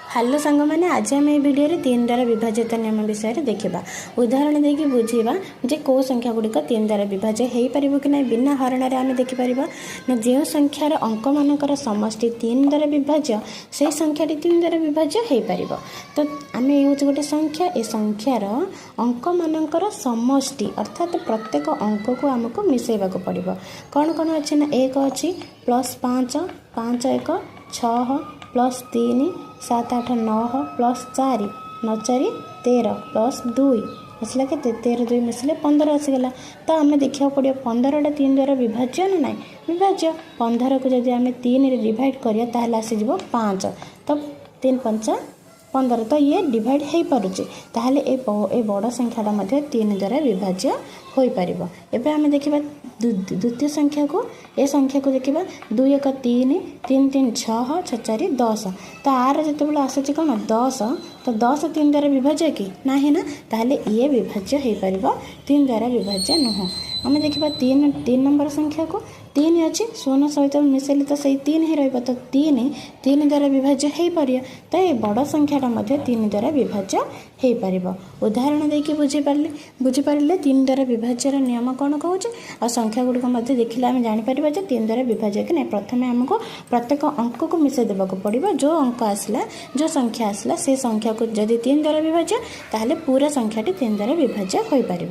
Hello सांग मैंने आज आम ये भिडियो 3 द्वारा विभाजित नियम विषय देखा उदाहरण देकी बुझेगा जे कौ संख्या गुड़िक 3 द्वारा विभाज्य हो पार कि ना बिना हरण आम देखिपर ना जो संख्यार अंक मानकर समष्टि 3 द्वारा विभाज्य से संख्याटी 3 द्वारा विभाज्य हो पार। तो आम ये गोटे संख्या ए संख्यार अंक मानकर समष्टि अर्थात प्रत्येक अंक को आमको मिसेबा पड़ो। कौन कौन अच्छे ना 1 अच्छी +5 5 1 6 +3 7 8 9 +4 9 4 13 +2 आसला के 13 2 मिसले 15 आसीगला। तो आम देखा पड़ो 15टा 3 द्वारा विभाज्य ना ना विभाज्य 15 को जब आम 3 रे डिवाइड करिया ताहले आसीज 5 तो 3 5 15 तो ये डिवाइड हो पारुचे ताहले ए बड़ संख्याटा मध्य 3 द्वारा विभाज्य हो पार। एबे आम देखा द्वितीय संख्या को ए संख्या को देखा 2 1 3 3 3 6 6 4 10 तो आर जो आसूँ कौन 10 तो 10 3 द्वारा विभाज्य कि ना ना ताहले ये विभाज्य हो पार 3 द्वारा विभाज्य नुह। आम देखा 3 नंबर संख्या को 3 अच्छी 0 सहित मिसेले तो सही 3 ही रही तो 3 द्वारा विभाज्य हो पार। तो ये बड़ संख्याटा मध्य 3 द्वारा विभाज्य हो पार। उदाहरण देके बुझीपारे 3 द्वारा विभाज्यर नियम कौन कहूँ आ संख्या गुड़िक देखिले आम जापर 3 द्वारा विभाज्य कि नहीं। प्रथम आमको प्रत्येक अंक को मिसे देवाक पड़ो जो अंक आसला जो संख्या आसला से संख्या को जदि 3 द्वारा विभाज्य ताहले पूरा संख्याटी 3 द्वारा विभाज्य हो पार।